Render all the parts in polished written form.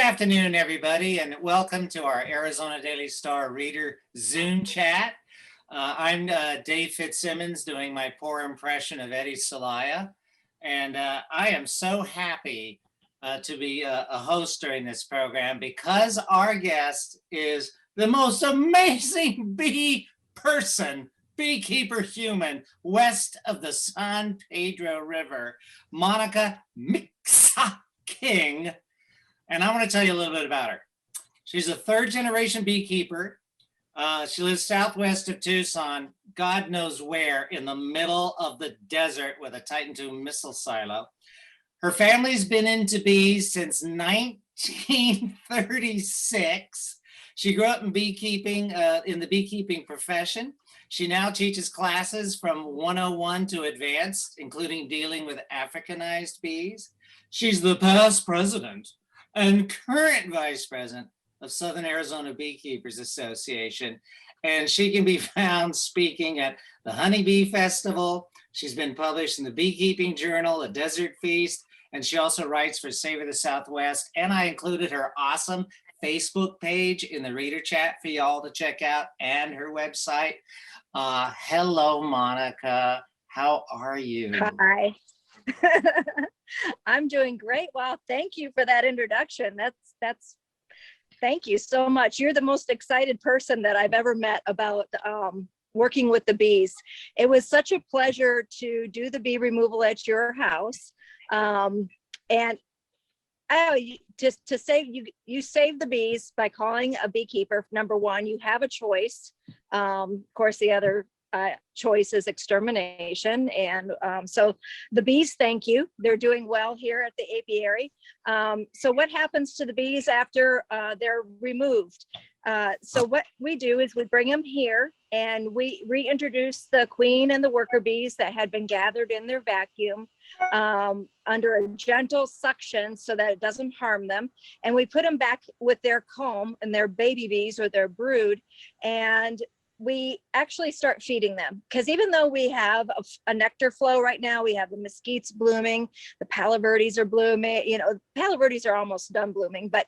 afternoon, everybody, and welcome to our Arizona Daily Star Reader Zoom chat. I'm Dave Fitzsimmons doing my poor impression of Eddie Celaya, and I am so happy to be a host during this program because our guest is the most amazing bee person, beekeeper human west of the San Pedro River, Monica Miksa-King. And I want to tell you a little bit about her. She's a third generation beekeeper. She lives southwest of Tucson, God knows where, in the middle of the desert with a Titan II missile silo. Her family's been into bees since 1936. She grew up in beekeeping, in the beekeeping profession. She now teaches classes from 101 to advanced, including dealing with Africanized bees. She's the past president and current vice president of Southern Arizona Beekeepers Association. And she can be found speaking at the Honeybee Festival. She's been published in the Beekeeping Journal, A Desert Feast, and she also writes for Savor the Southwest. And I included her awesome Facebook page in the reader chat for y'all to check out, and her website. Hello, Monica. How are you? Hi. I'm doing great. Wow, thank you for that introduction. Thank you so much. You're the most excited person that I've ever met about working with the bees. It was such a pleasure to do the bee removal at your house. And just to say, you save the bees by calling a beekeeper. Number one, you have a choice. Of course, the other choice is extermination. And so the bees thank you. They're doing well here at the apiary. So what happens to the bees after they're removed? So what we do is we bring them here and we reintroduce the queen and the worker bees that had been gathered in their vacuum under a gentle suction so that it doesn't harm them. And we put them back with their comb and their baby bees or their brood, and we actually start feeding them, because even though we have a nectar flow right now, we have the mesquites blooming, the palo verdes are blooming, palo verdes are almost done blooming, but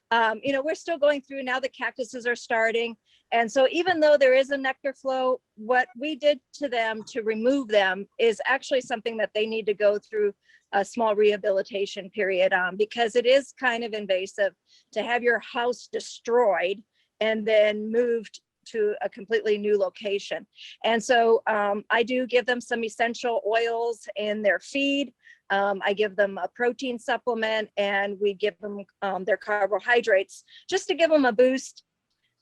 we're still going through now. The cactuses are starting. And so even though there is a nectar flow, what we did to them to remove them is actually something that they need to go through a small rehabilitation period on, because it is kind of invasive to have your house destroyed and then moved to a completely new location. And so I do give them some essential oils in their feed. I give them a protein supplement, and we give them their carbohydrates just to give them a boost,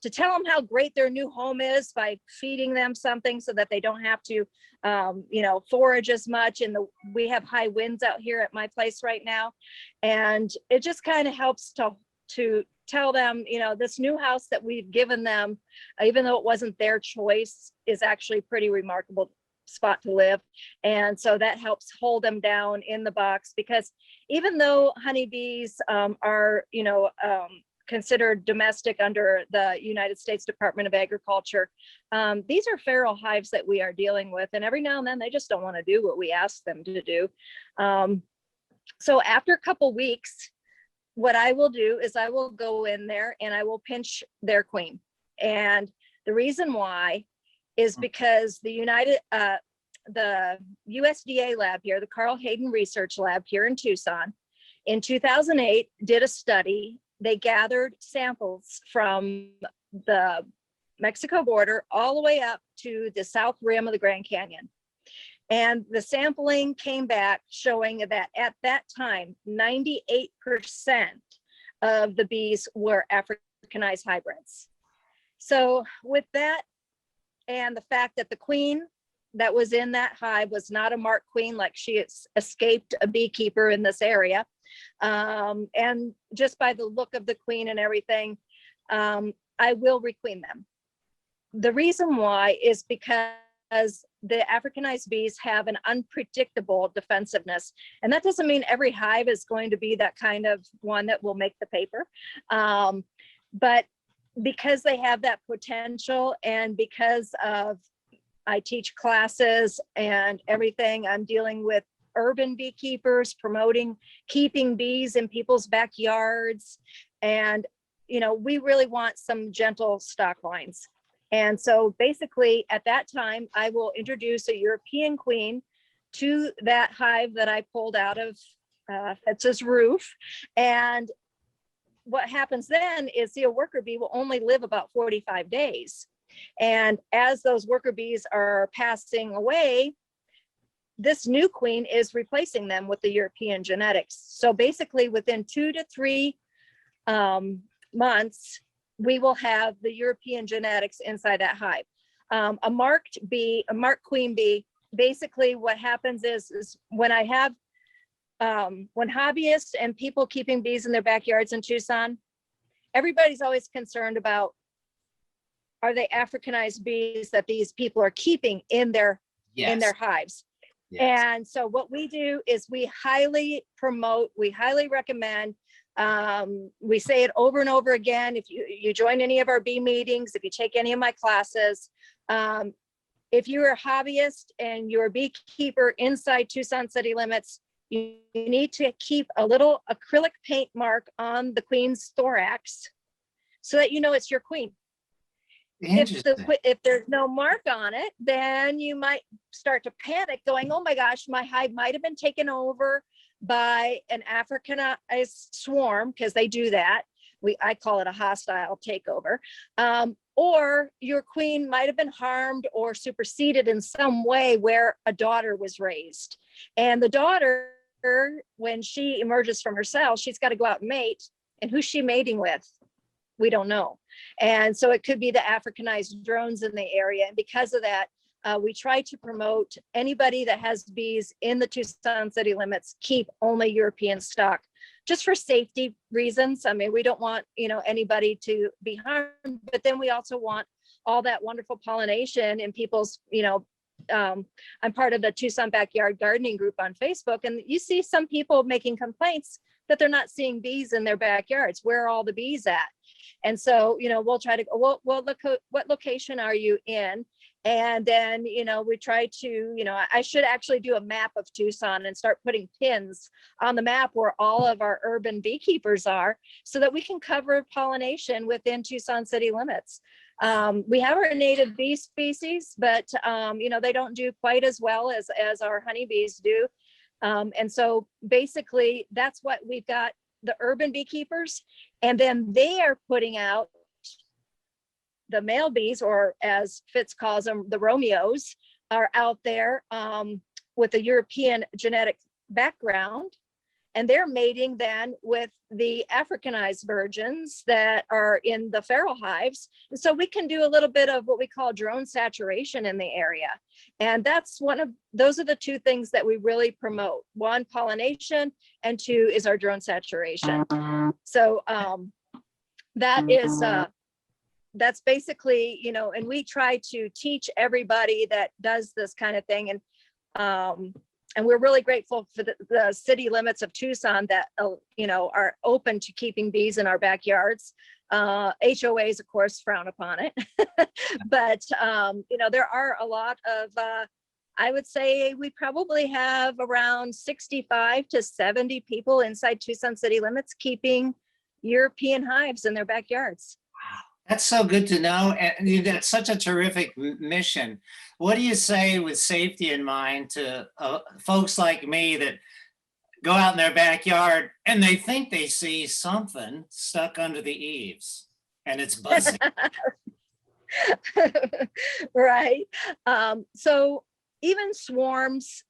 to tell them how great their new home is by feeding them something so that they don't have to, forage as much. And we have high winds out here at my place right now. And it just kind of helps to tell them, this new house that we've given them, even though it wasn't their choice, is actually a pretty remarkable spot to live. And so that helps hold them down in the box, because even though honeybees are, considered domestic under the United States Department of Agriculture, these are feral hives that we are dealing with. And every now and then they just don't want to do what we ask them to do. So after a couple weeks, what I will do is I will go in there and I will pinch their queen. And the reason why is because the USDA lab here, the Carl Hayden Research Lab here in Tucson, in 2008 did a study. They gathered samples from the Mexico border all the way up to the south rim of the Grand Canyon. And the sampling came back showing that at that time, 98% of the bees were Africanized hybrids. So with that, and the fact that the queen that was in that hive was not a marked queen, like she escaped a beekeeper in this area, and just by the look of the queen and everything, I will requeen them. The reason why is because the Africanized bees have an unpredictable defensiveness. And that doesn't mean every hive is going to be that kind of one that will make the paper. But because they have that potential, and because I teach classes and everything, I'm dealing with urban beekeepers promoting keeping bees in people's backyards And, we really want some gentle stock lines. And so basically at that time, I will introduce a European queen to that hive that I pulled out of Fitz's roof. And what happens then is a worker bee will only live about 45 days. And as those worker bees are passing away, this new queen is replacing them with the European genetics. So basically within 2 to 3 months, we will have the European genetics inside that hive. A marked queen bee, basically what happens is when I have, when hobbyists and people keeping bees in their backyards in Tucson, everybody's always concerned about, are they Africanized bees that these people are keeping in their hives? Yes. And so what we do is we highly promote, we highly recommend, we say it over and over again. If you join any of our bee meetings, if you take any of my classes, if you're a hobbyist and you're a beekeeper inside Tucson city limits, you need to keep a little acrylic paint mark on the queen's thorax so that you know it's your queen. If there's no mark on it, then you might start to panic going, oh my gosh, my hive might have been taken over by an Africanized swarm, because they do that. I call it a hostile takeover. Or your queen might have been harmed or superseded in some way where a daughter was raised. And the daughter, when she emerges from her cell, she's got to go out and mate. And who's she mating with? We don't know. And so it could be the Africanized drones in the area. And because of that, we try to promote anybody that has bees in the Tucson city limits, keep only European stock, just for safety reasons. I mean, we don't want, anybody to be harmed, but then we also want all that wonderful pollination in people's, I'm part of the Tucson Backyard Gardening group on Facebook, and you see some people making complaints that they're not seeing bees in their backyards. Where are all the bees at? And so, we'll try to go, well, look, what location are you in? And then, we try to, I should actually do a map of Tucson and start putting pins on the map where all of our urban beekeepers are, so that we can cover pollination within Tucson city limits. We have our native bee species, but, they don't do quite as well as our honeybees do. And so basically that's what we've got, the urban beekeepers, and then they are putting out the male bees, or as Fitz calls them, the Romeos, are out there with a European genetic background, and they're mating then with the Africanized virgins that are in the feral hives. And so we can do a little bit of what we call drone saturation in the area. And those are the two things that we really promote. One, pollination, and two is our drone saturation. So that's basically, and we try to teach everybody that does this kind of thing. And we're really grateful for the city limits of Tucson that, are open to keeping bees in our backyards. HOAs, of course, frown upon it. But, there are a lot of, I would say we probably have around 65 to 70 people inside Tucson city limits keeping European hives in their backyards. That's so good to know. And that's such a terrific mission. What do you say with safety in mind to folks like me that go out in their backyard and they think they see something stuck under the eaves and it's buzzing? Right. So even swarms,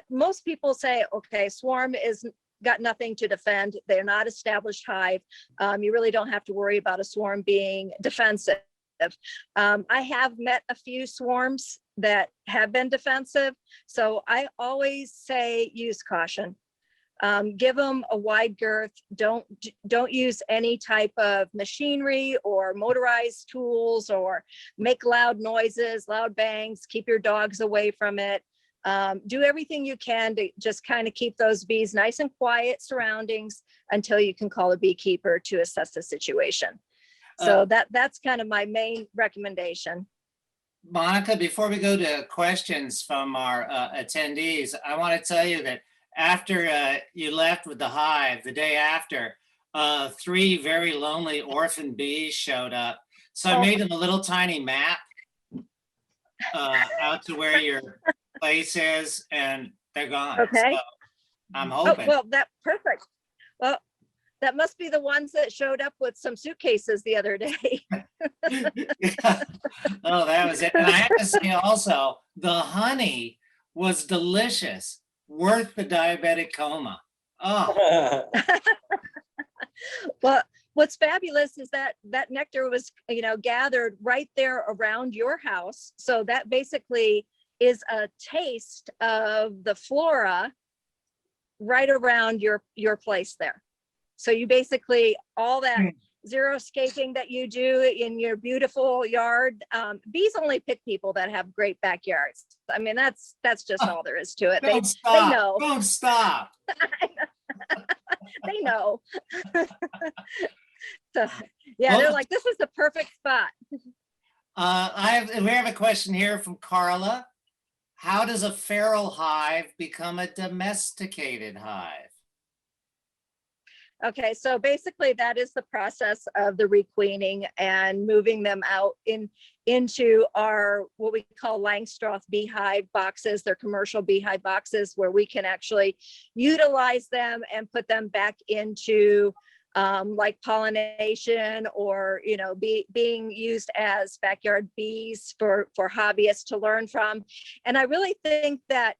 most people say, okay, swarm is got nothing to defend. They're not established hive. You really don't have to worry about a swarm being defensive. I have met a few swarms that have been defensive. So I always say use caution. Give them a wide girth. Don't use any type of machinery or motorized tools or make loud noises, loud bangs. Keep your dogs away from it. Do everything you can to just kind of keep those bees nice and quiet surroundings until you can call a beekeeper to assess the situation. So that's kind of my main recommendation. Monica, before we go to questions from our attendees, I want to tell you that after you left with the hive, the day after, 3 very lonely orphan bees showed up. So I Oh. made them a little tiny map out to where your place is, and they're gone. Okay. So I'm Oh, hoping. well, perfect. Well, that must be the ones that showed up with some suitcases the other day. Yeah. Oh, that was it. And I have to say also, the honey was delicious, worth the diabetic coma. Oh, Well, what's fabulous is that that nectar was, gathered right there around your house. So that basically is a taste of the flora right around your place there. So you basically, all that xeriscaping that you do in your beautiful yard, bees only pick people that have great backyards. I mean, that's just all there is to it. don't They stop. know. Don't stop. They know. So, yeah, Well, they're like, this is the perfect spot. we have a question here from Carla. How does a feral hive become a domesticated hive? Okay, so basically that is the process of the requeening and moving them out into our, what we call Langstroth beehive boxes. They're commercial beehive boxes where we can actually utilize them and put them back into like pollination, or being used as backyard bees for hobbyists to learn from. And I really think that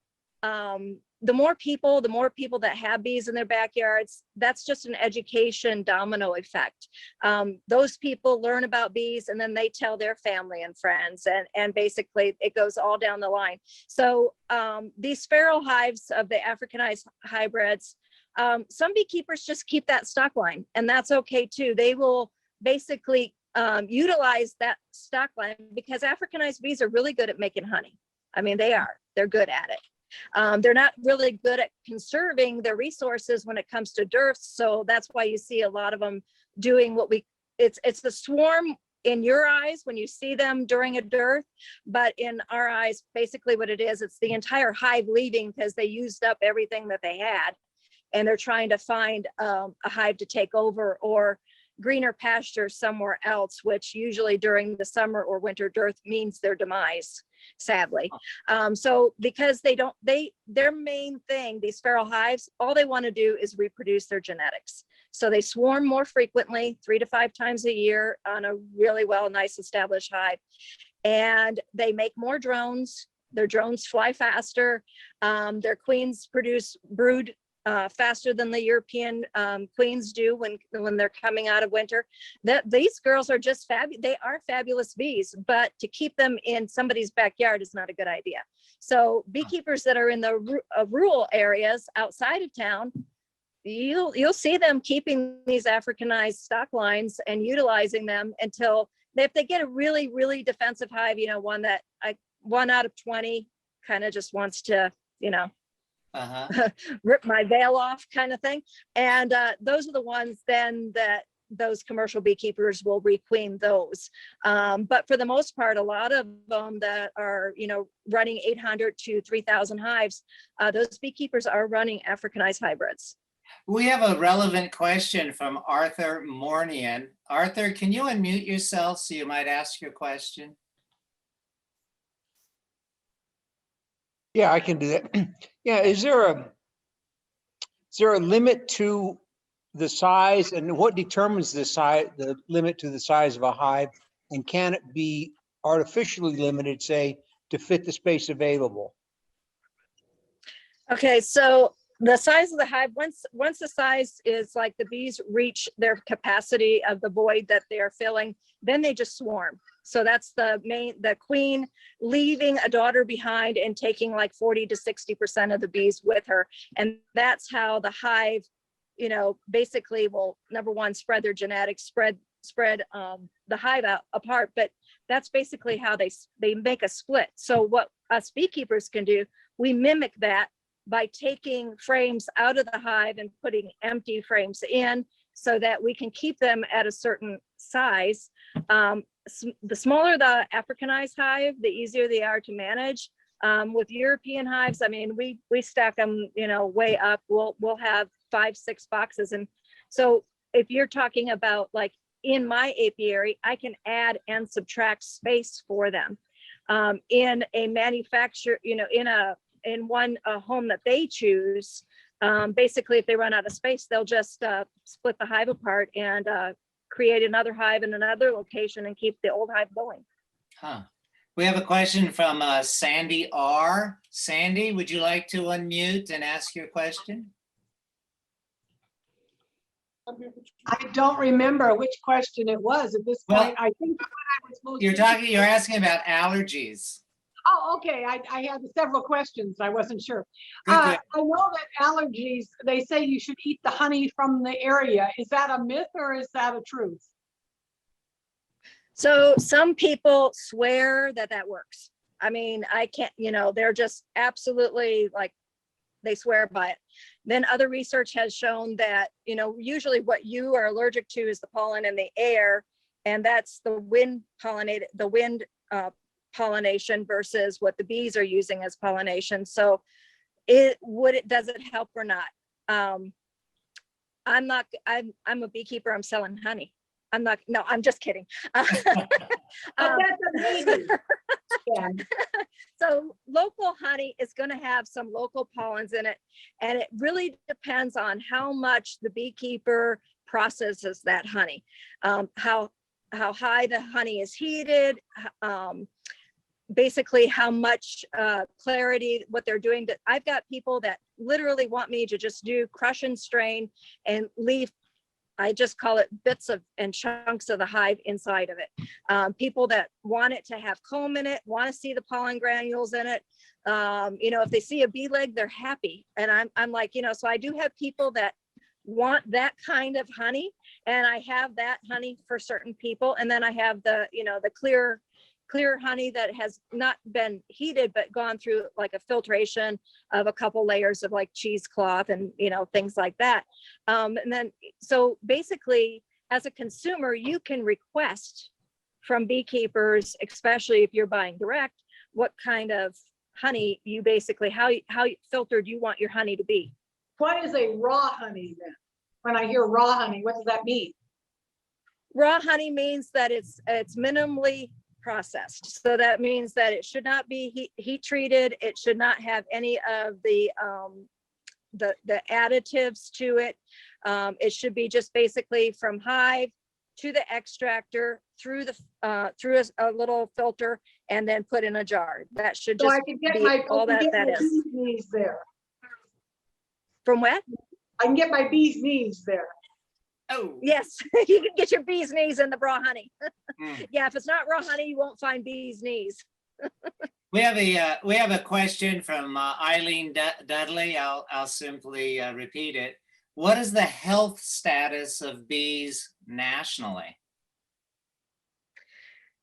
the more people that have bees in their backyards, that's just an education domino effect. Those people learn about bees, and then they tell their family and friends, and basically it goes all down the line. So these feral hives of the Africanized hybrids, some beekeepers just keep that stock line, and that's okay too. They will basically utilize that stock line because Africanized bees are really good at making honey. I mean, they're good at it. They're not really good at conserving their resources when it comes to dearths. So that's why you see a lot of them doing it's the swarm in your eyes when you see them during a dearth, but in our eyes, basically what it is, it's the entire hive leaving because they used up everything that they had, and they're trying to find a hive to take over, or greener pasture somewhere else, which usually during the summer or winter dearth means their demise, sadly. So because their main thing, these feral hives, all they want to do is reproduce their genetics. So they swarm more frequently, 3 to 5 times a year on a really nice established hive. And they make more drones. Their drones fly faster. Their queens produce brood faster than the European queens do when they're coming out of winter. These girls are just fabulous. They are fabulous bees, but to keep them in somebody's backyard is not a good idea. So beekeepers that are in the rural areas outside of town, you'll see them keeping these Africanized stock lines and utilizing them until if they get a really, really defensive hive, one out of 20 kind of just wants to, rip my veil off kind of thing. And those are the ones then that those commercial beekeepers will requeen those. But for the most part, a lot of them that are, running 800 to 3,000 hives, those beekeepers are running Africanized hybrids. We have a relevant question from Arthur Mornian. Arthur, can you unmute yourself so you might ask your question? Yeah, I can do that. Yeah, is there a limit to the size, and what determines the limit to the size of a hive? And can it be artificially limited, say, to fit the space available? Okay, so the size of the hive, once the size is like the bees reach their capacity of the void that they're filling, then they just swarm. So that's the queen leaving a daughter behind and taking like 40 to 60% of the bees with her. And that's how the hive, basically will, number one, spread their genetics, spread the hive out apart. But that's basically how they make a split. So what us beekeepers can do, we mimic that by taking frames out of the hive and putting empty frames in so that we can keep them at a certain size. The smaller the Africanized hive, the easier they are to manage. With European hives, I mean, we stack them, way up. We'll have 5-6 boxes. And so if you're talking about like in my apiary, I can add and subtract space for them. In a manufacturer, you know, in one home that they choose, basically if they run out of space, they'll just split the hive apart and create another hive in another location and keep the old hive going. Huh. We have a question from Sandy R. Sandy, would you like to unmute and ask your question? I don't remember which question it was at this Well, point. I think what I was supposed You're asking about allergies. Oh, okay. I had several questions. I wasn't sure. Good, good. I know that allergies, they say you should eat the honey from the area. Is that a myth or is that a truth? So some people swear that that works. I mean, I can't, you know, they're just absolutely like, they swear by it. Then other research has shown that, you know, usually what you are allergic to is the pollen in the air, and that's the wind pollination versus what the bees are using as pollination. So does it help or not? I'm a beekeeper, I'm selling honey. No, I'm just kidding. But that's a maybe. Yeah. So local honey is going to have some local pollens in it, and it really depends on how much the beekeeper processes that honey, how high the honey is heated, basically how much clarity, what they're doing. That I've got people that literally want me to just do crush and strain and leave, I just call it bits of and chunks of the hive inside of it. People that want it to have comb in it, want to see the pollen granules in it. You know, if they see a bee leg, they're happy. And I'm like, you know, so I do have people that want that kind of honey, and I have that honey for certain people. And then I have the, you know, the clear honey that has not been heated, but gone through like a filtration of a couple layers of like cheesecloth and, you know, things like that. And then, so basically as a consumer, you can request from beekeepers, especially if you're buying direct, what kind of honey you basically, how filtered you want your honey to be. What is a raw honey then? When I hear raw honey, what does that mean? Raw honey means that it's minimally processed. So that means that it should not be heat treated. It should not have any of the additives to it. It should be just basically from hive to the extractor through a little filter and then put in a jar. That should So just I can get be my, all that is. bee's knees there. From what? I can get my bee's knees there. Oh. Yes, you can get your bee's knees in the raw honey. Mm. Yeah, if it's not raw honey, you won't find bee's knees. We have a question from Eileen Dudley. I'll simply repeat it. What is the health status of bees nationally?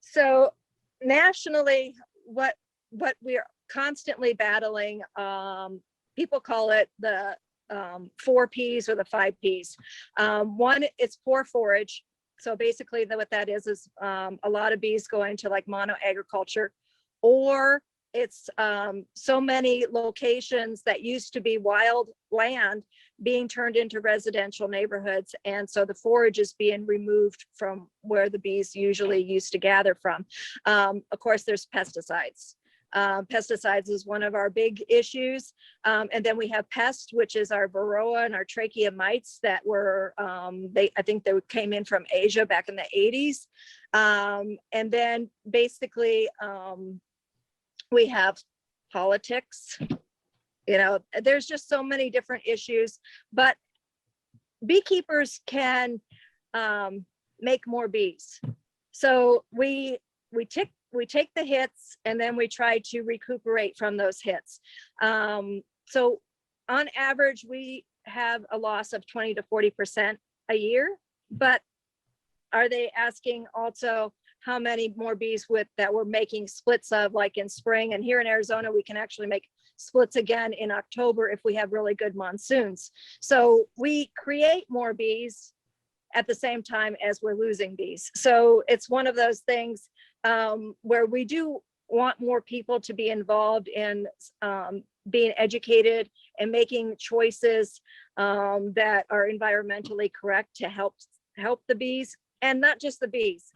So nationally, what we are constantly battling, people call it the 4 Ps or the 5 Ps. One, it's poor forage. So basically what that is a lot of bees going to like mono agriculture, or it's so many locations that used to be wild land being turned into residential neighborhoods. And so the forage is being removed from where the bees usually used to gather from. Of course, there's pesticides. Pesticides is one of our big issues. And then we have pests, which is our varroa and our trachea mites that were, I think they came in from Asia back in the 80s. And then basically we have politics. You know, there's just so many different issues, but beekeepers can make more bees. So we take the hits and then we try to recuperate from those hits. So on average, we have a loss of 20 to 40% a year, but are they asking also how many more bees that we're making splits of, like in spring? And here in Arizona, we can actually make splits again in October if we have really good monsoons. So we create more bees at the same time as we're losing bees. So it's one of those things where we do want more people to be involved in being educated and making choices that are environmentally correct to help the bees, and not just the bees,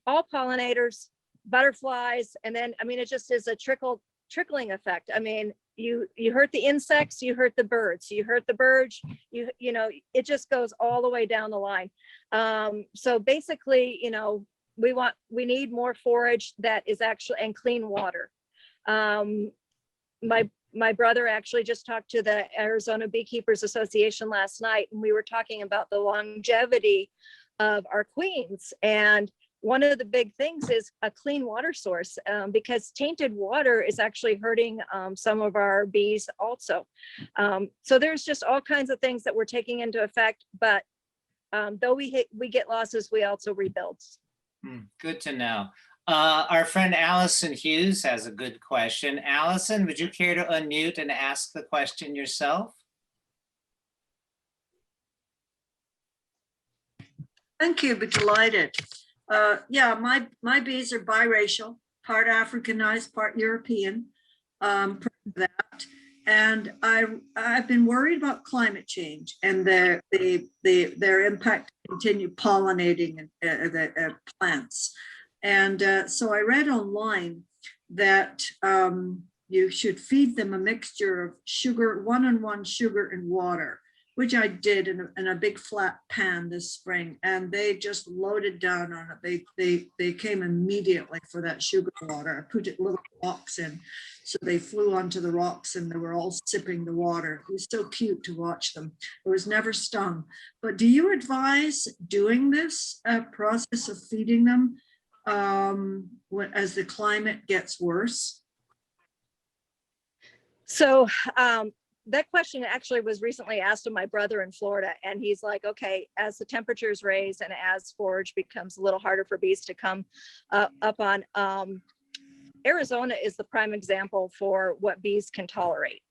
all pollinators, butterflies, and then, I mean, it just is a trickling effect. I mean, you hurt the insects, you hurt the birds, you hurt the birds, you know, it just goes all the way down the line. So basically, you know, we need more forage that is actually, and clean water. My brother actually just talked to the Arizona Beekeepers Association last night, and we were talking about the longevity of our queens. And one of the big things is a clean water source, because tainted water is actually hurting some of our bees also. So there's just all kinds of things that we're taking into effect, but though we get losses, we also rebuild. Good to know. Our friend Allison Hughes has a good question. Allison, would you care to unmute and ask the question yourself? Thank you, but delighted. Yeah, my bees are biracial, part Africanized, part European, that. And I've been worried about climate change and their impact to continue pollinating the plants. And so I read online that you should feed them a mixture of sugar, 1-on-1 sugar and water, which I did in a big flat pan this spring, and they just loaded down on it. They came immediately for that sugar water. I put little rocks in, so they flew onto the rocks and they were all sipping the water. It was so cute to watch them. It was never stung. But do you advise doing this process of feeding them as the climate gets worse? So that question actually was recently asked of my brother in Florida, and he's like, okay, as the temperatures raise and as forage becomes a little harder for bees to come up on, Arizona is the prime example for what bees can tolerate.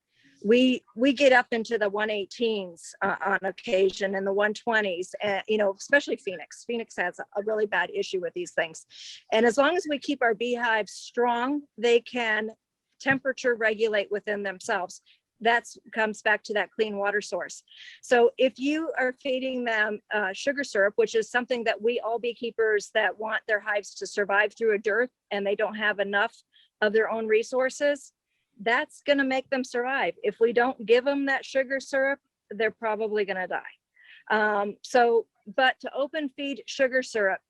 We get up into the 118s on occasion and the 120s, and you know, especially Phoenix. Phoenix has a really bad issue with these things. And as long as we keep our beehives strong, they can temperature regulate within themselves. That comes back to that clean water source. So if you are feeding them sugar syrup, which is something that we all beekeepers that want their hives to survive through a dearth and they don't have enough of their own resources, that's going to make them survive. If we don't give them that sugar syrup, they're probably going to die. But to open feed sugar syrup,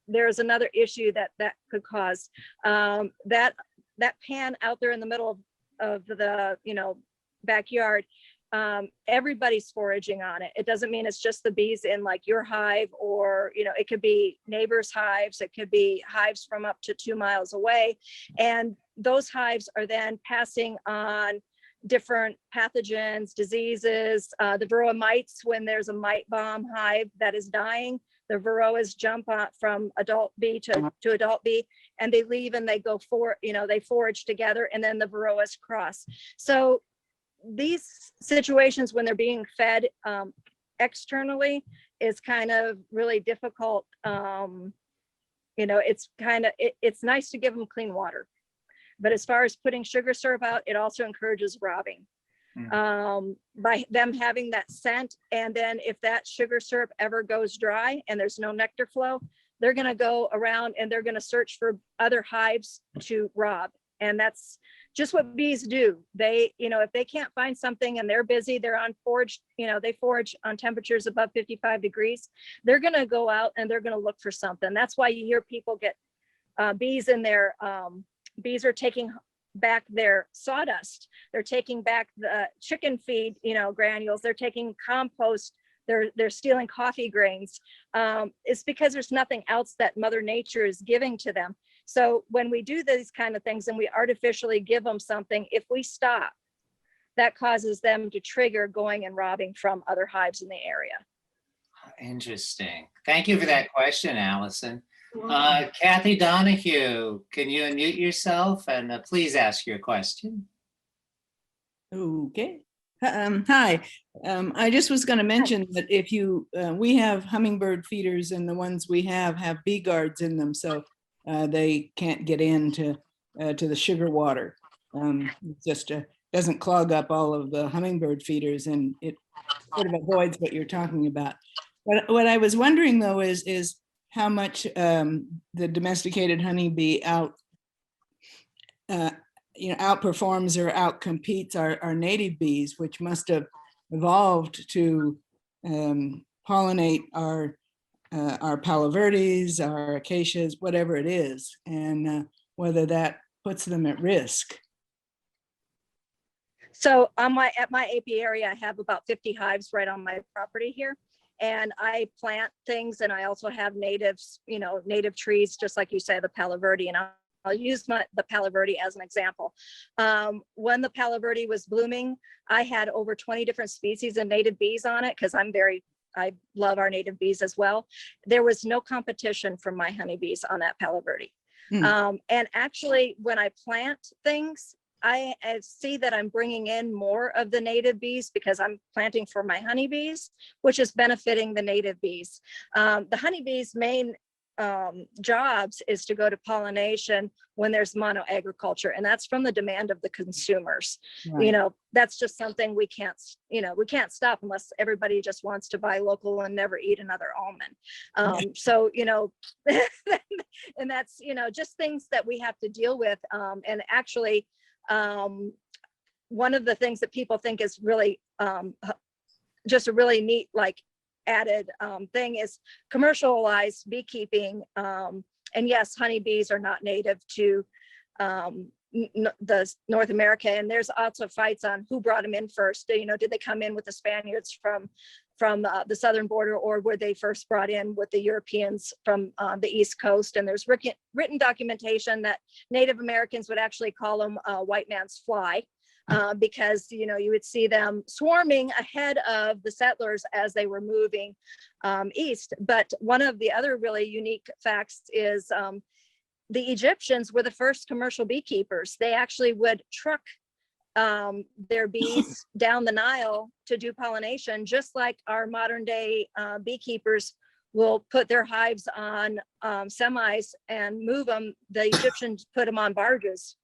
there's another issue that could cause that pan out there in the middle of the backyard. Everybody's foraging on it. It doesn't mean it's just the bees in like your hive, or it could be neighbors' hives, it could be hives from up to 2 miles away, and those hives are then passing on different pathogens, diseases. The varroa mites, when there's a mite bomb hive that is dying, the varroas jump from adult bee to adult bee, and they leave and they go they forage together, and then the varroas cross. So these situations when they're being fed externally is kind of really difficult. It's nice to give them clean water, but as far as putting sugar syrup out, it also encourages robbing. By them having that scent. And then if that sugar syrup ever goes dry and there's no nectar flow, they're going to go around and they're going to search for other hives to rob. And that's just what bees do. They, if they can't find something and they're busy, they're on forage, they forage on temperatures above 55 degrees. They're going to go out and they're going to look for something. That's why you hear people get bees in their, bees are taking back their sawdust. They're taking back the chicken feed, granules. They're taking compost. They're stealing coffee grains. It's because there's nothing else that Mother Nature is giving to them. So when we do these kind of things and we artificially give them something, if we stop, that causes them to trigger going and robbing from other hives in the area. Interesting. Thank you for that question, Allison. Kathy Donahue, can you unmute yourself and please ask your question? Okay. Hi. I just was going to mention that if we have hummingbird feeders, and the ones we have bee guards in them, so they can't get into to the sugar water. Just a doesn't clog up all of the hummingbird feeders, and it sort of avoids what you're talking about. What I was wondering though is how much the domesticated honeybee outperforms or outcompetes our native bees, which must have evolved to pollinate our Palo Verdes, our acacias, whatever it is, and whether that puts them at risk. So at my apiary, I have about 50 hives right on my property here. And I plant things, and I also have natives, native trees, just like you say, the Palo Verde. And I'll use the Palo Verde as an example. When the Palo Verde was blooming, I had over 20 different species of native bees on it, because I love our native bees as well. There was no competition from my honeybees on that Palo Verde. And actually, when I plant things, I see that I'm bringing in more of the native bees because I'm planting for my honeybees, which is benefiting the native bees. The honeybees' main jobs is to go to pollination when there's monoagriculture, and that's from the demand of the consumers. Right. That's just something we can't stop unless everybody just wants to buy local and never eat another almond. So and that's just things that we have to deal with. And actually, one of the things that people think is really just a really neat added thing is commercialized beekeeping. And yes, honeybees are not native to the North America, and there's also fights on who brought them in first. Did they come in with the Spaniards from the southern border, or were they first brought in with the Europeans from the East Coast? And there's written documentation that Native Americans would actually call them white man's fly. Because you would see them swarming ahead of the settlers as they were moving east. But one of the other really unique facts is the Egyptians were the first commercial beekeepers. They actually would truck their bees down the Nile to do pollination, just like our modern day beekeepers will put their hives on semis and move them. The Egyptians put them on barges.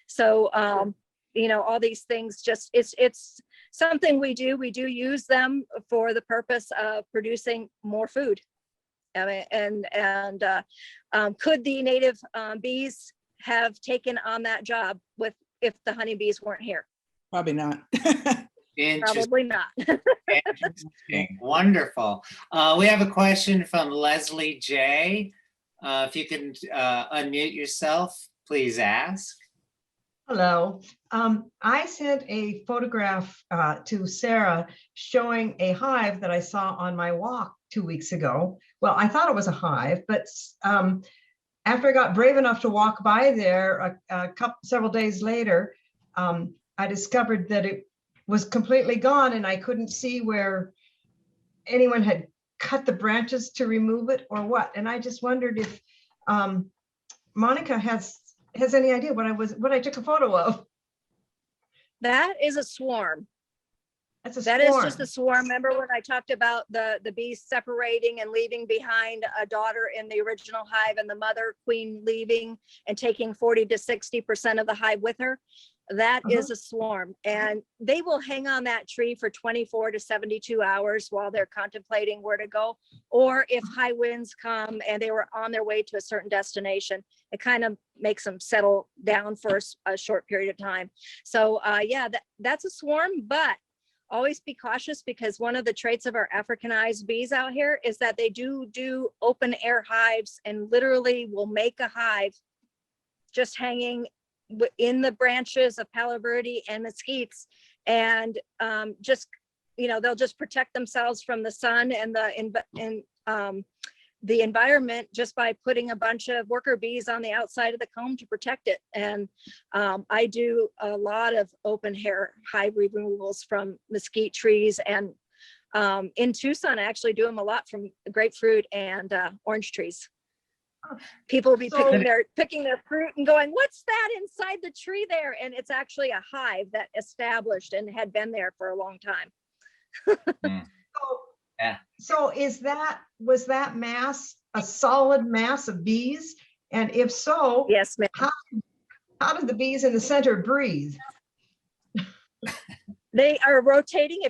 So all these things, just it's something we do use them for the purpose of producing more food. I mean, and could the native bees have taken on that job if the honeybees weren't here? Probably not. Probably not. Interesting. Wonderful. We have a question from Leslie J. If you can unmute yourself, please ask. Hello. I sent a photograph to Sarah showing a hive that I saw on my walk 2 weeks ago. Well, I thought it was a hive, but after I got brave enough to walk by there several days later, I discovered that it was completely gone, and I couldn't see where anyone had cut the branches to remove it or what. And I just wondered if Monica has any idea what I took a photo of. That is a swarm. That's a That swarm. is just a swarm. Remember when I talked about the bees separating and leaving behind a daughter in the original hive, and the mother queen leaving and taking 40 to 60% of the hive with her? That is a swarm, and they will hang on that tree for 24 to 72 hours while they're contemplating where to go. Or if high winds come and they were on their way to a certain destination, it kind of makes them settle down for a short period of time. So yeah, that's a swarm, but always be cautious, because one of the traits of our Africanized bees out here is that they do open air hives, and literally will make a hive just hanging in the branches of Palo Verde and mesquites, and just they'll just protect themselves from the sun and the environment just by putting a bunch of worker bees on the outside of the comb to protect it. And I do a lot of open air hive removals from mesquite trees, and in Tucson I actually do them a lot from grapefruit and orange trees. People will be picking their fruit and going, "What's that inside the tree there?" And it's actually a hive that established and had been there for a long time. So was that mass a solid mass of bees? And if so, Yes, ma'am. how did the bees in the center breathe? They are rotating.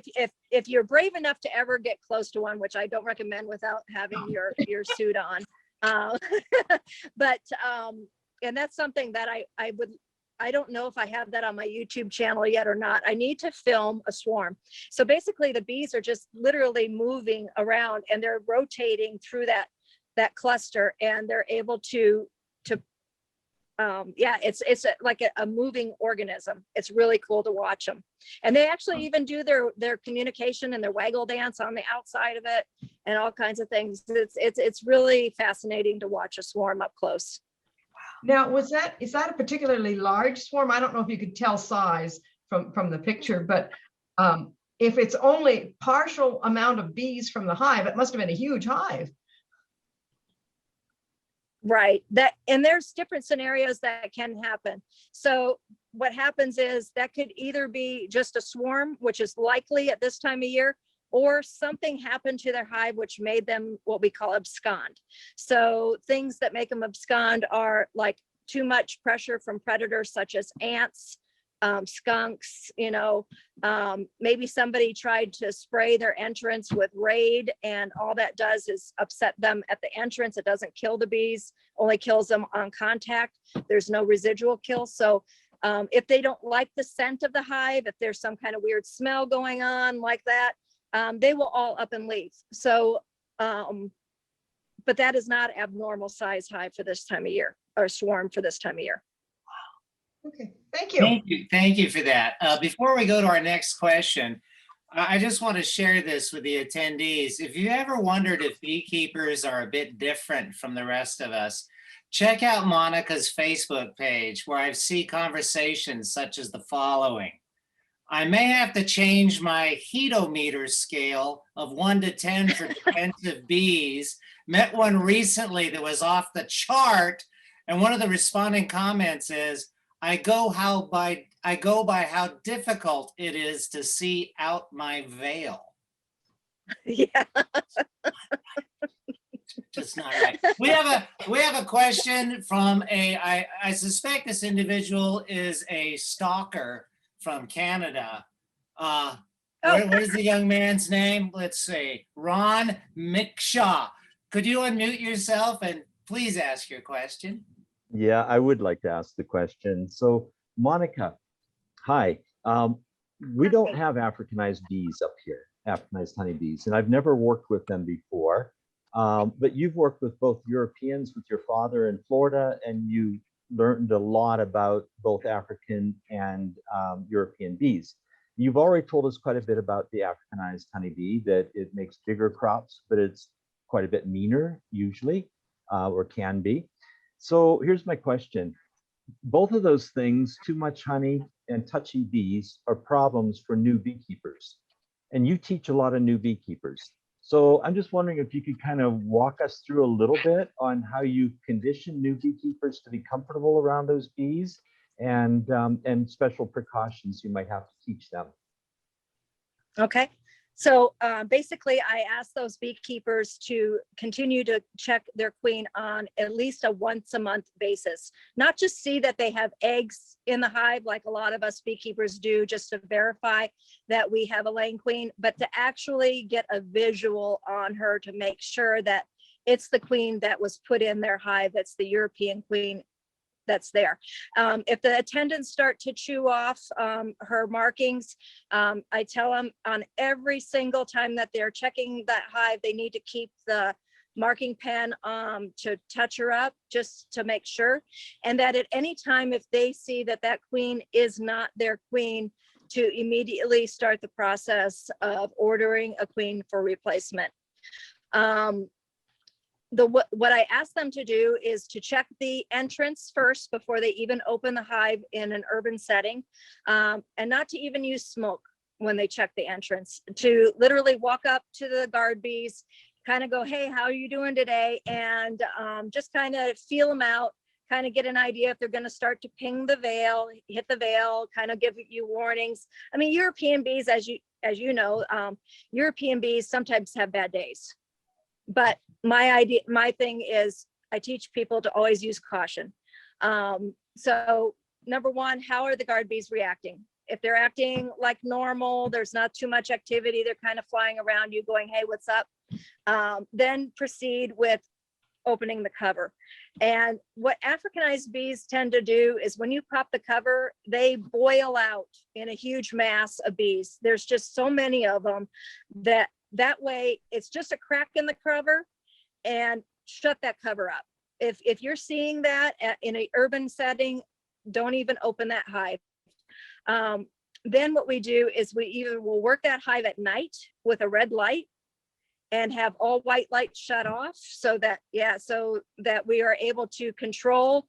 If you're brave enough to ever get close to one, which I don't recommend without having your suit on. Uh, but and that's something that I don't know if I have that on my YouTube channel yet or not. I need to film a swarm. So basically the bees are just literally moving around and they're rotating through that cluster, and they're able to yeah, it's like a moving organism. It's really cool to watch them. And they actually even do their communication and their waggle dance on the outside of it and all kinds of things. It's really fascinating to watch a swarm up close. Now, is that a particularly large swarm? I don't know if you could tell size from the picture, but if it's only partial amount of bees from the hive, it must have been a huge hive. Right. And there's different scenarios that can happen. So what happens is that could either be just a swarm, which is likely at this time of year, or something happened to their hive which made them what we call abscond. So things that make them abscond are like too much pressure from predators such as ants, skunks, maybe somebody tried to spray their entrance with Raid, and all that does is upset them at the entrance. It doesn't kill the bees, only kills them on contact. There's no residual kill. So if they don't like the scent of the hive, if there's some kind of weird smell going on like that, they will all up and leave. So, but that is not abnormal size hive for this time of year, or swarm for this time of year. Okay, thank you. Thank you for that. Before we go to our next question, I just want to share this with the attendees. If you ever wondered if beekeepers are a bit different from the rest of us, check out Monica's Facebook page, where I see conversations such as the following. I may have to change my heatometer scale of 1 to 10 for defensive bees. Met one recently that was off the chart, and one of the responding comments is, I go by how difficult it is to see out my veil. Yeah. Just not right. We have a question from I suspect this individual is a stalker from Canada. What is the young man's name? Let's see, Ron Miksa. Could you unmute yourself and please ask your question? Yeah, I would like to ask the question. So, Monica, hi. We don't have Africanized bees up here, Africanized honeybees, and I've never worked with them before. But you've worked with both Europeans with your father in Florida, and you learned a lot about both African and European bees. You've already told us quite a bit about the Africanized honeybee, that it makes bigger crops, but it's quite a bit meaner usually, or can be. So here's my question. Both of those things, too much honey and touchy bees, are problems for new beekeepers. And you teach a lot of new beekeepers. So I'm just wondering if you could kind of walk us through a little bit on how you condition new beekeepers to be comfortable around those bees, and special precautions you might have to teach them. Okay. So basically, I ask those beekeepers to continue to check their queen on at least a once a month basis, not just see that they have eggs in the hive like a lot of us beekeepers do just to verify that we have a laying queen, but to actually get a visual on her to make sure that it's the queen that was put in their hive, that's the European queen that's there. If the attendants start to chew off her markings, I tell them on every single time that they're checking that hive, they need to keep the marking pen to touch her up just to make sure. And that at any time, if they see that that queen is not their queen, to immediately start the process of ordering a queen for replacement. What I ask them to do is to check the entrance first before they even open the hive in an urban setting, and not to even use smoke when they check the entrance, to literally walk up to the guard bees, kind of go, hey, how are you doing today? And just kind of feel them out, kind of get an idea if they're going to start to ping the veil, hit the veil, kind of give you warnings. I mean, European bees, as you know, European bees sometimes have bad days. But my thing is I teach people to always use caution. So number one, how are the guard bees reacting? if they're acting like normal, there's not too much activity, they're kind of flying around you going, hey, what's up? Then proceed with opening the cover. And what Africanized bees tend to do is when you pop the cover, they boil out in a huge mass of bees. There's just so many of them that way it's just a crack in the cover, and shut that cover up. If you're seeing that in an urban setting, don't even open that hive. Then what we do is we either will work that hive at night with a red light and have all white lights shut off so that we are able to control.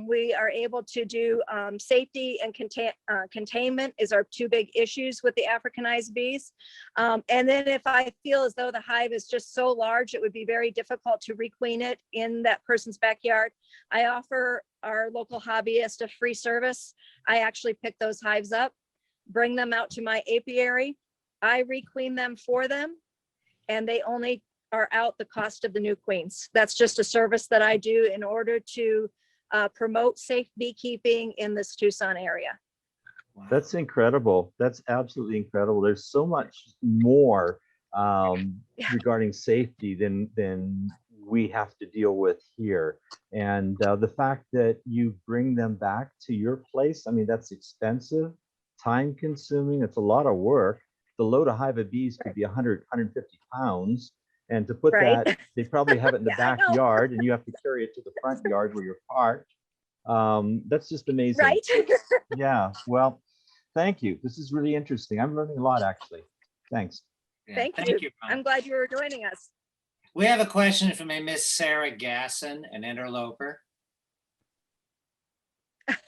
We are able to do safety and containment is our two big issues with the Africanized bees. And then if I feel as though the hive is just so large, it would be very difficult to requeen it in that person's backyard, I offer our local hobbyist a free service. I actually pick those hives up, bring them out to my apiary. I requeen them for them, and they only are out the cost of the new queens. That's just a service that I do in order to promote safe beekeeping in this Tucson area. Wow. That's incredible. That's absolutely incredible. There's so much more regarding safety than we have to deal with here. And the fact that you bring them back to your place, I mean, that's expensive, time consuming. It's a lot of work. The load of hive of bees could be 100, 150 pounds. And to put that, they probably have it in the backyard and you have to carry it to the front yard where you're parked. That's just amazing. Right? Yeah, well, thank you. This is really interesting. I'm learning a lot, actually. Thanks. Yeah, Thank you. Ron. I'm glad you were joining us. We have a question from a Miss Sarah Gasson, an interloper.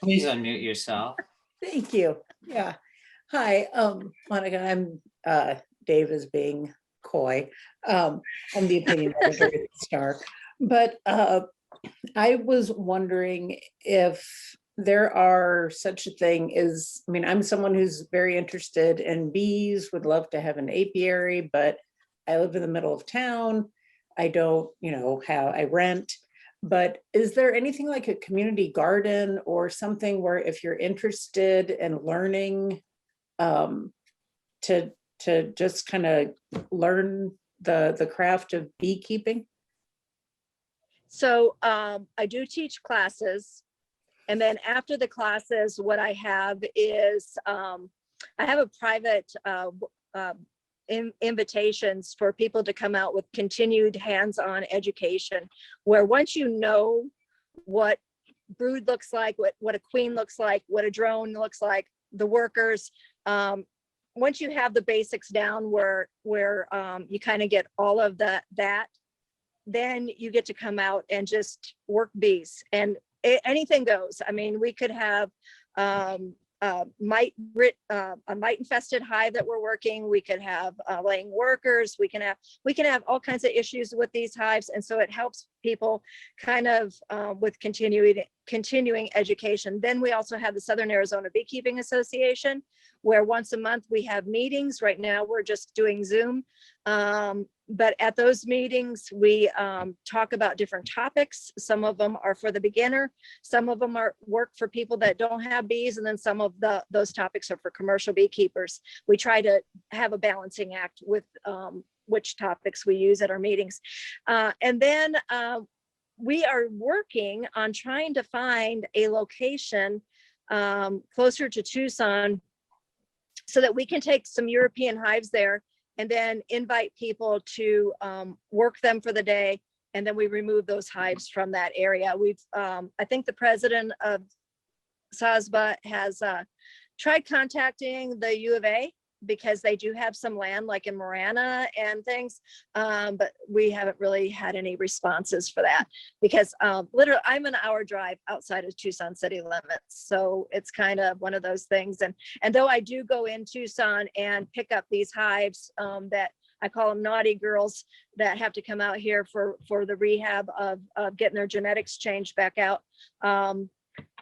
Please unmute yourself. Thank you. Yeah. Hi, Monica. I'm Dave is being coy. I'm the opinion editor at Stark. But I was wondering if there are such a thing as, I mean, I'm someone who's very interested in bees, would love to have an apiary, but I live in the middle of town. I don't, I rent. But is there anything like a community garden or something where if you're interested in learning to just kind of learn the craft of beekeeping? So I do teach classes. And then after the classes, what I have is I have a private invitations for people to come out with continued hands-on education, where once you know what brood looks like, what a queen looks like, what a drone looks like, the workers, once you have the basics down where you kind of get all of that, then you get to come out and just work bees, and anything goes. I mean, we could have a mite infested hive that we're working. We could have laying workers. We can have all kinds of issues with these hives, and so it helps people kind of with continuing education. Then we also have the Southern Arizona Beekeeping Association, where once a month we have meetings. Right now we're just doing Zoom. But at those meetings, we talk about different topics. Some of them are for the beginner. Some of them are work for people that don't have bees. And then some of those topics are for commercial beekeepers. We try to have a balancing act with which topics we use at our meetings. And then we are working on trying to find a location closer to Tucson so that we can take some European hives there and then invite people to work them for the day. And then we remove those hives from that area. I think the president of SASBA has tried contacting the U of A, because they do have some land like in Marana and things, but we haven't really had any responses for that, because literally I'm an hour drive outside of Tucson city limits. So it's kind of one of those things. And though I do go in Tucson and pick up these hives that I call them naughty girls that have to come out here for the rehab of getting their genetics changed back out.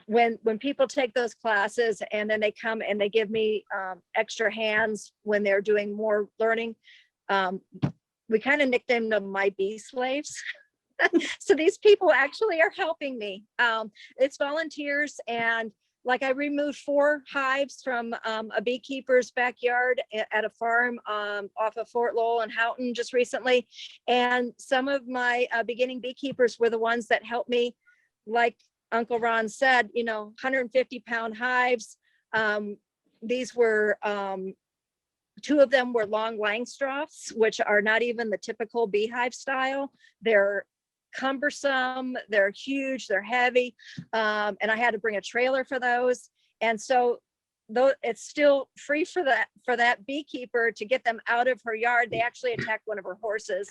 When people take those classes and then they come and they give me extra hands when they're doing more learning, we kind of nickname them my bee slaves. So these people actually are helping me. It's volunteers, and like I removed 4 hives from a beekeeper's backyard at a farm off of Fort Lowell and Houghton just recently. And some of my beginning beekeepers were the ones that helped me, like Uncle Ron said, 150-pound hives. These were 2 of them were long Langstroths, which are not even the typical beehive style. They're cumbersome, they're huge, they're heavy, and I had to bring a trailer for those. And so though it's still free for that beekeeper to get them out of her yard, they actually attacked one of her horses.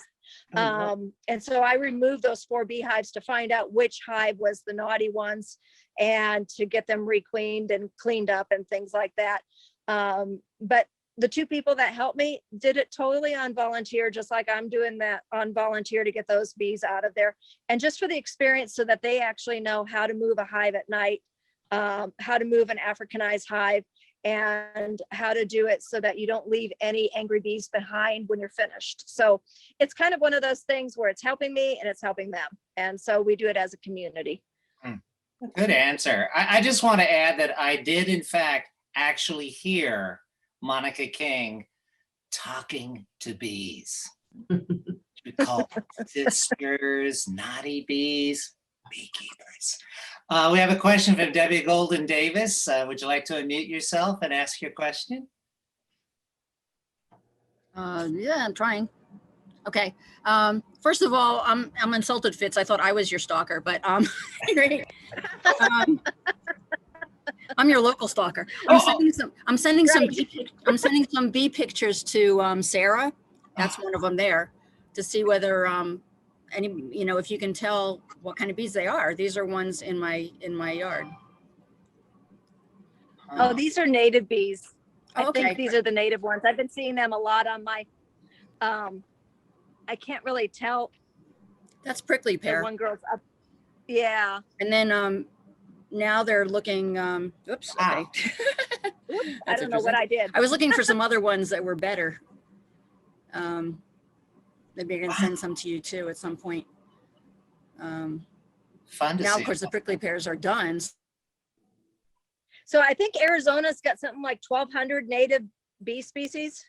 And so I removed those 4 beehives to find out which hive was the naughty ones and to get them re-queened and cleaned up and things like that. But the 2 people that helped me did it totally on volunteer, just like I'm doing that on volunteer to get those bees out of there. And just for the experience so that they actually know how to move a hive at night, how to move an Africanized hive, and how to do it so that you don't leave any angry bees behind when you're finished. So it's kind of one of those things where it's helping me and it's helping them. And so we do it as a community. Good answer. I just want to add that I did, in fact, actually hear Monica King talking to bees. We call sisters, naughty bees, beekeepers. We have a question from Debbie Golden Davis. Would you like to unmute yourself and ask your question? Yeah, I'm trying. Okay. First of all, I'm insulted, Fitz. I thought I was your stalker, but great. I'm your local stalker. I'm sending some bee pictures to Sarah. That's one of them there, to see whether if you can tell what kind of bees they are. These are ones in my yard. Oh, these are native bees. I Okay. think these are the native ones. I've been seeing them a lot on my, I can't really tell. That's prickly The pear. one girl's up. Yeah. And then now they're looking, oops, okay. I don't know what I did. I was looking for some other ones that were better. Maybe I can send some to you too at some point. Fun to Now, see. of course, the prickly pears are done. So I think Arizona's got something like 1,200 native bee species.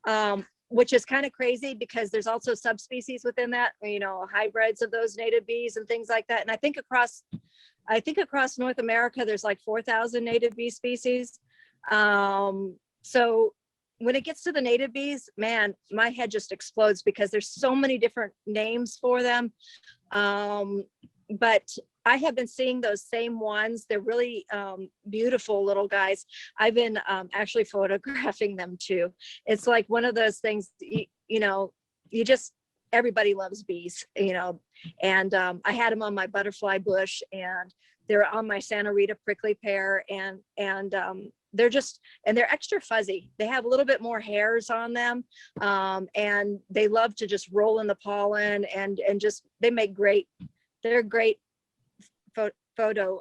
Wow. Which is kind of crazy because there's also subspecies within that, hybrids of those native bees and things like that. And I think across North America, there's like 4,000 native bee species. So when it gets to the native bees, man, my head just explodes because there's so many different names for them. But I have been seeing those same ones. They're really beautiful little guys. I've been actually photographing them too. It's like one of those things, everybody loves bees, and I had them on my butterfly bush, and they're on my Santa Rita prickly pear, and they're extra fuzzy. They have a little bit more hairs on them, and they love to just roll in the pollen, and just, they're great photo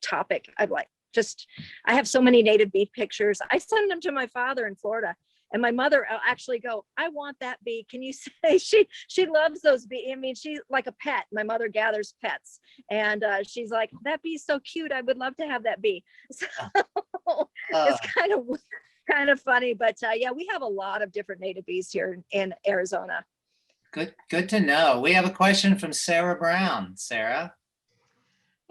topic. I have so many native bee pictures. I send them to my father in Florida, and my mother will actually go, I want that bee. Can you say? She loves those bees. I mean, she's like a pet. My mother gathers pets, and she's like, that bee's so cute. I would love to have that bee. So it's kind of funny, but yeah, we have a lot of different native bees here in Arizona. Good to know. We have a question from Sarah Brown. Sarah?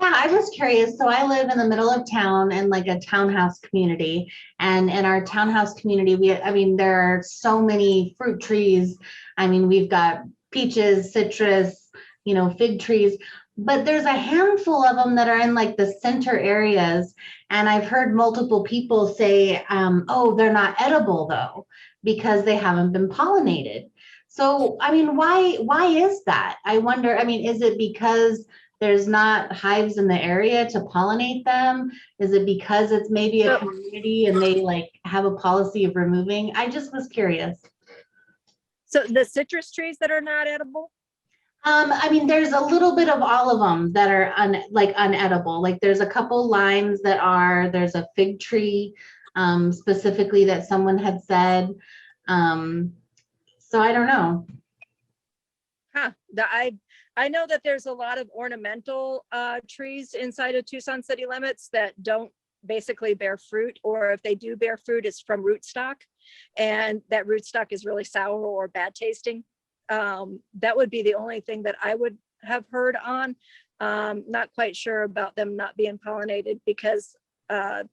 Yeah, I was curious. So I live in the middle of town in like a townhouse community. And in our townhouse community, there are so many fruit trees. We've got peaches, citrus, fig trees, but there's a handful of them that are in like the center areas. And I've heard multiple people say, oh, they're not edible though, because they haven't been pollinated. So, why is that? I wonder, is it because there's not hives in the area to pollinate them? Is it because it's maybe a community and they like have a policy of removing? I just was curious. So the citrus trees that are not edible? There's a little bit of all of them that are unedible. Like there's a couple limes there's a fig tree specifically that someone had said. So I don't know. I know that there's a lot of ornamental trees inside of Tucson city limits that don't basically bear fruit, or if they do bear fruit, it's from rootstock. And that rootstock is really sour or bad tasting. That would be the only thing that I would have heard on. Not quite sure about them not being pollinated, because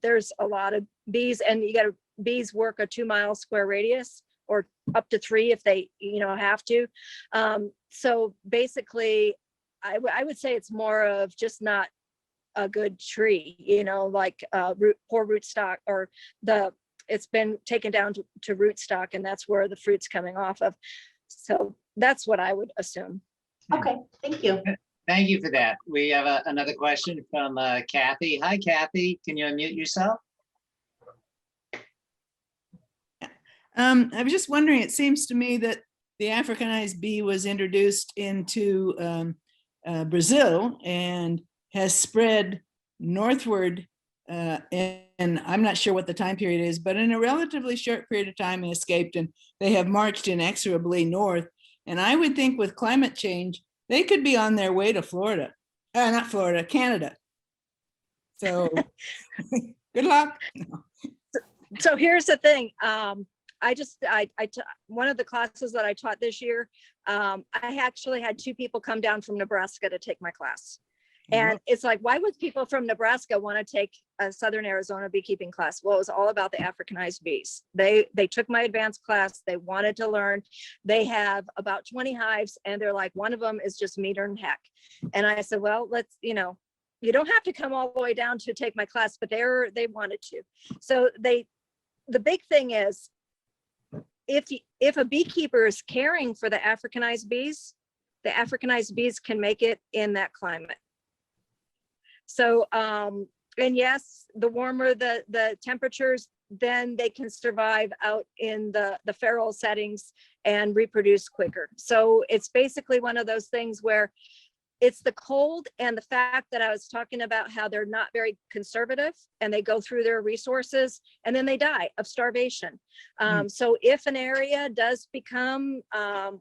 there's a lot of bees, and you got to, bees work a 2-mile square radius, or up to 3 if they, have to. So basically, I would say it's more of just not a good tree, like poor rootstock, or it's been taken down to rootstock, and that's where the fruit's coming off of. So that's what I would assume. Okay, thank you. Thank you for that. We have another question from Kathy. Hi, Kathy. Can you unmute yourself? I was just wondering, it seems to me that the Africanized bee was introduced into Brazil and has spread northward, and I'm not sure what the time period is, but in a relatively short period of time, it escaped, and they have marched inexorably north. And I would think with climate change, they could be on their way to Florida, not Florida, Canada. So good luck. So here's the thing. One of the classes that I taught this year, I actually had 2 people come down from Nebraska to take my class. And it's like, why would people from Nebraska want to take a Southern Arizona beekeeping class? Well, it was all about the Africanized bees. They took my advanced class. They wanted to learn. They have about 20 hives, and they're like, one of them is just meaner than heck. And I said, well, let's, you don't have to come all the way down to take my class, but they wanted to. So the big thing is, if a beekeeper is caring for the Africanized bees can make it in that climate. So, and yes, the warmer the temperatures, then they can survive out in the feral settings and reproduce quicker. So it's basically one of those things where it's the cold and the fact that I was talking about how they're not very conservative, and they go through their resources and then they die of starvation. So if an area does become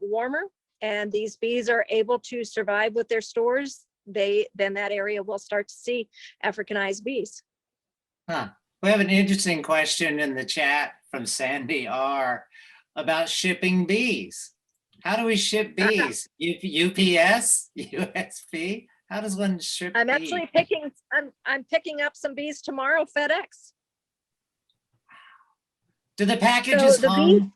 warmer and these bees are able to survive with their stores, then that area will start to see Africanized bees. Huh. We have an interesting question in the chat from Sandy R. about shipping bees. How do we ship bees? UPS, USP? How does one ship I'm bees? actually I'm picking up some bees tomorrow, FedEx. Do the packages hum?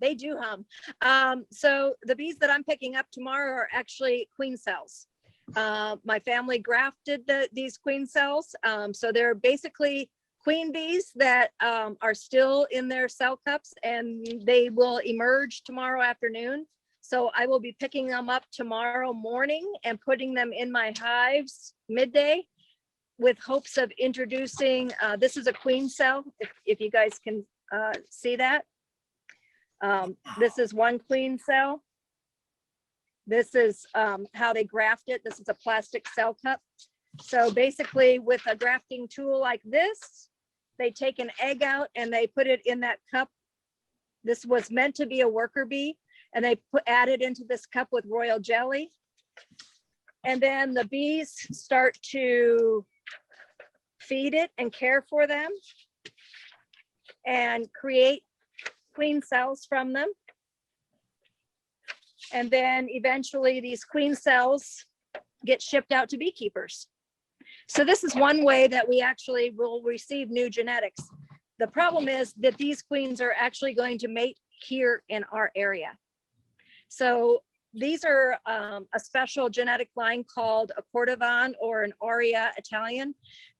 They do hum. So the bees that I'm picking up tomorrow are actually queen cells. My family grafted these queen cells. So they're basically queen bees that are still in their cell cups, and they will emerge tomorrow afternoon. So I will be picking them up tomorrow morning and putting them in my hives midday, with hopes of introducing, this is a queen cell, if you guys can see that. This is one queen cell. This is how they graft it. This is a plastic cell cup. So basically with a grafting tool like this, they take an egg out and they put it in that cup. This was meant to be a worker bee, and they add it into this cup with royal jelly. And then the bees start to feed it and care for them and create queen cells from them. And then eventually these queen cells get shipped out to beekeepers. So this is one way that we actually will receive new genetics. The problem is that these queens are actually going to mate here in our area. So these are a special genetic line called a Cordovan or an Aurea Italian.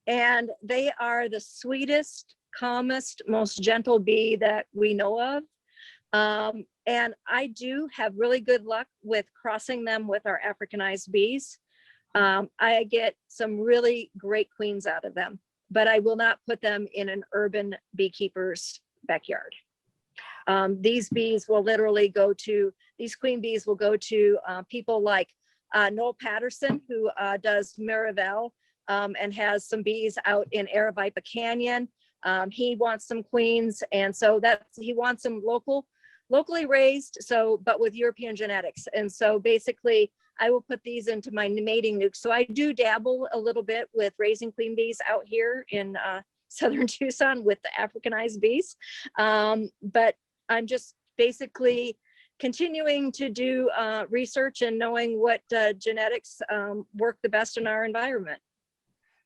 And they are the sweetest, calmest, most gentle bee that we know of. And I do have really good luck with crossing them with our Africanized bees. I get some really great queens out of them, but I will not put them in an urban beekeeper's backyard. These bees will literally go to, these queen bees will go to people like Noel Patterson, who does Miraval and has some bees out in Aravaipa Canyon. He wants some queens, and so he wants them local. locally raised, so, but with European genetics. And so basically I will put these into my mating nuke. So I do dabble a little bit with raising queen bees out here in southern Tucson with the Africanized bees. But I'm just basically continuing to do research and knowing what genetics work the best in our environment.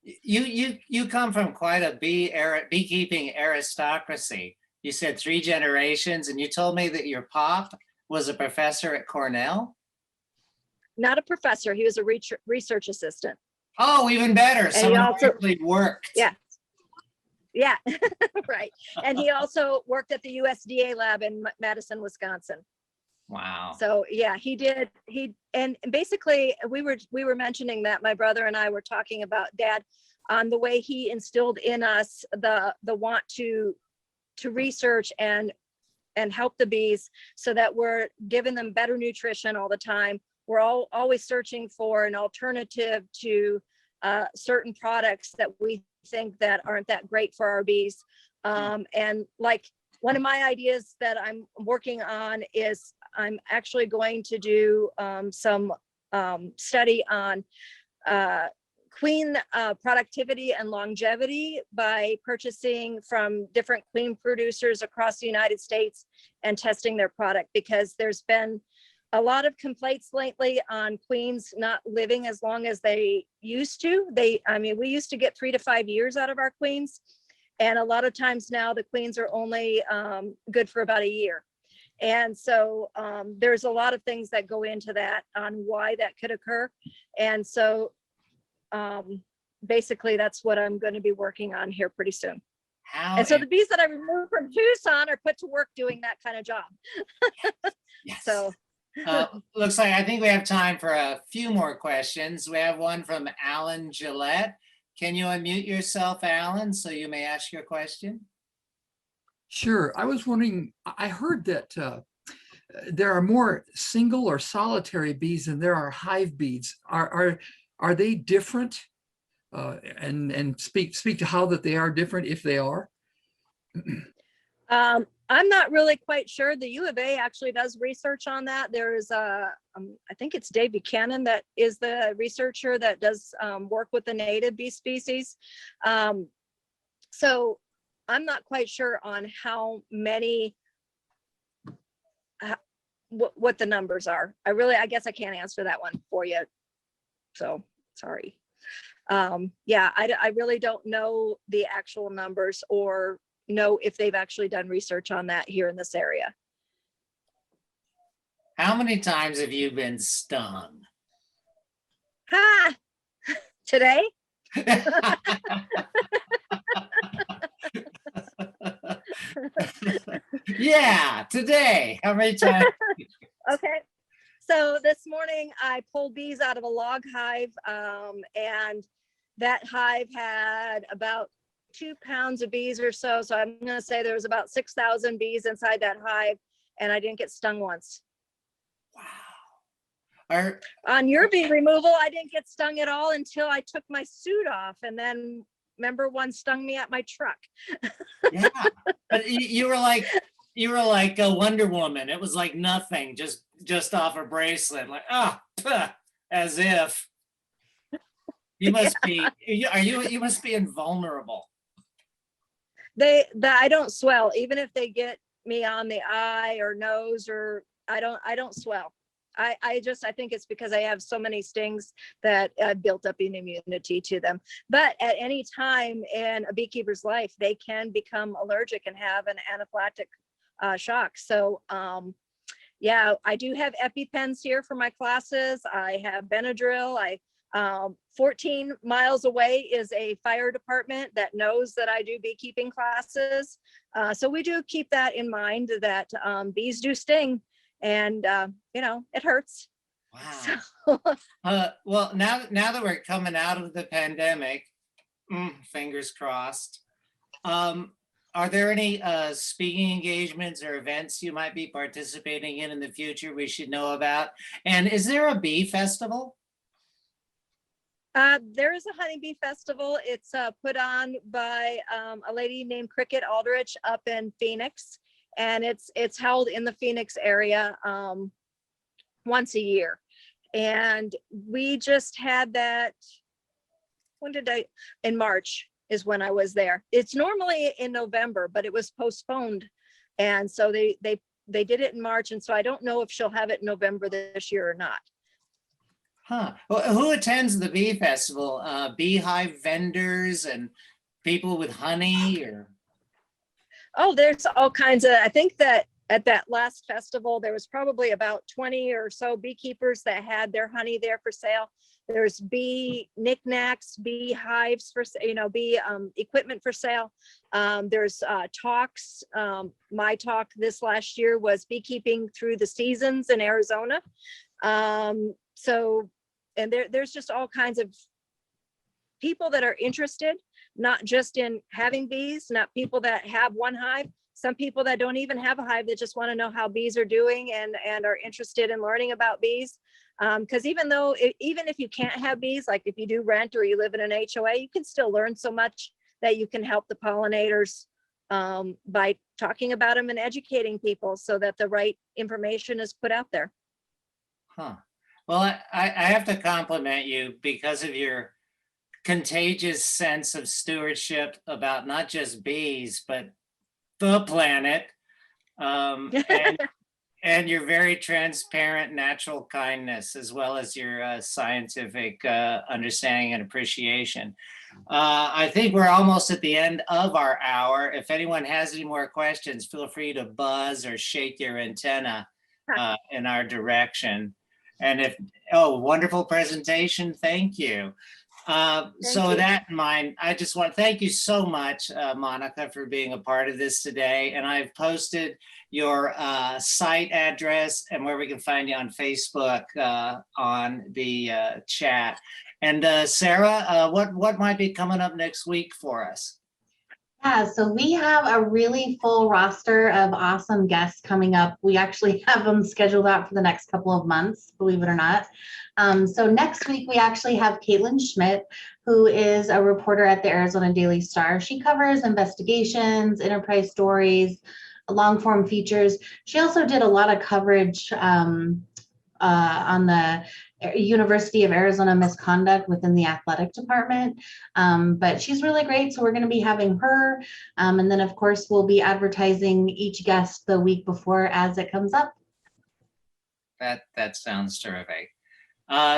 You come from quite a beekeeping aristocracy. You said 3 generations, and you told me that your pop was a professor at Cornell. Not a professor, he was a research assistant. Oh, even better. And Someone he also, actually worked. yeah, yeah, right. And he also worked at the USDA lab in Madison, Wisconsin. Wow. So yeah, he did. And basically we were mentioning that my brother and I were talking about Dad on the way he instilled in us the want to research and help the bees so that we're giving them better nutrition all the time. We're always searching for an alternative to certain products that we think that aren't that great for our bees. And like one of my ideas that I'm working on is I'm actually going to do some study on queen productivity and longevity by purchasing from different queen producers across the United States and testing their product, because there's been a lot of complaints lately on queens not living as long as they used to. I mean, we used to get 3 to 5 years out of our queens. And a lot of times now the queens are only good for about a year. And so there's a lot of things that go into that on why that could occur. And so basically that's what I'm going to be working on here pretty soon. And so the bees that I removed from Tucson are put to work doing that kind of job. Yes. So looks like I think we have time for a few more questions. We have one from Alan Gillette. Can you unmute yourself, Alan, so you may ask your question? Sure. I was wondering, I heard that there are more single or solitary bees than there are hive bees. Are they different? And speak to how that they are different, if they are. I'm not really quite sure. The U of A actually does research on that. There's I think it's Dave Buchanan that is the researcher that does work with the native bee species. So I'm not quite sure on how many, what the numbers are. I guess I can't answer that one for you. So sorry. Yeah, I really don't know the actual numbers or know if they've actually done research on that here in this area. How many times have you been stung? Ha! Today? Yeah, today. How many times? Okay. So this morning I pulled bees out of a log hive, and that hive had about 2 pounds of bees or so. So I'm going to say there was about 6,000 bees inside that hive, and I didn't get stung once. Wow. On your bee removal, I didn't get stung at all until I took my suit off, and then remember one stung me at my truck. Yeah, but you were like a Wonder Woman. It was like nothing, just off a bracelet, like as if. You must be. You must be invulnerable. I don't swell, even if they get me on the eye or nose, or I don't swell. I think it's because I have so many stings that I've built up an immunity to them. But at any time in a beekeeper's life, they can become allergic and have an anaphylactic shock. So yeah, I do have EpiPens here for my classes. I have Benadryl. 14 miles away is a fire department that knows that I do beekeeping classes. So we do keep that in mind, that bees do sting, and it hurts. Wow. So. Well, now that we're coming out of the pandemic, fingers crossed, are there any speaking engagements or events you might be participating in the future we should know about? And is there a bee festival? There is a honeybee festival. It's put on by a lady named Cricket Aldrich up in Phoenix. and it's held in the Phoenix area once a year. And we just had that, in March is when I was there. It's normally in November, but it was postponed. And so they did it in March. And so I don't know if she'll have it in November this year or not. Huh. Well, who attends the bee festival? Beehive vendors and people with honey, or? Oh, there's all kinds of, I think that at that last festival, there was probably about 20 or so beekeepers that had their honey there for sale. There's bee knickknacks, bee hives for, bee equipment for sale. There's talks. My talk this last year was beekeeping through the seasons in Arizona. So, and there's just all kinds of people that are interested, not just in having bees, not people that have one hive, some people that don't even have a hive that just want to know how bees are doing and are interested in learning about bees. Because even if you can't have bees, like if you do rent or you live in an HOA, you can still learn so much that you can help the pollinators by talking about them and educating people so that the right information is put out there. Huh. Well, I have to compliment you because of your contagious sense of stewardship about not just bees, but the planet, and your very transparent natural kindness, as well as your scientific understanding and appreciation. I think we're almost at the end of our hour. If anyone has any more questions, feel free to buzz or shake your antenna in our direction. And wonderful presentation. Thank you. So with that in mind, I just want to thank you so much, Monica, for being a part of this today. And I've posted your site address and where we can find you on Facebook on the chat. And Sarah, what might be coming up next week for us? Yeah, so we have a really full roster of awesome guests coming up. We actually have them scheduled out for the next couple of months, believe it or not. So next week, we actually have Caitlin Schmidt, who is a reporter at the Arizona Daily Star. She covers investigations, enterprise stories, long form features. She also did a lot of coverage on the University of Arizona misconduct within the athletic department. But she's really great. So we're going to be having her. And then of course, we'll be advertising each guest the week before as it comes up. That sounds terrific.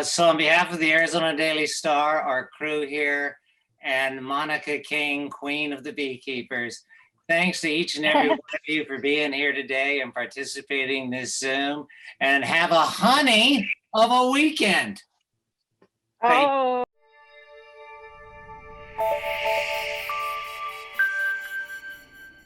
So on behalf of the Arizona Daily Star, our crew here, and Monica King, Queen of the Beekeepers, thanks to each and every one of you for being here today and participating in this Zoom, and have a honey of a weekend. Oh.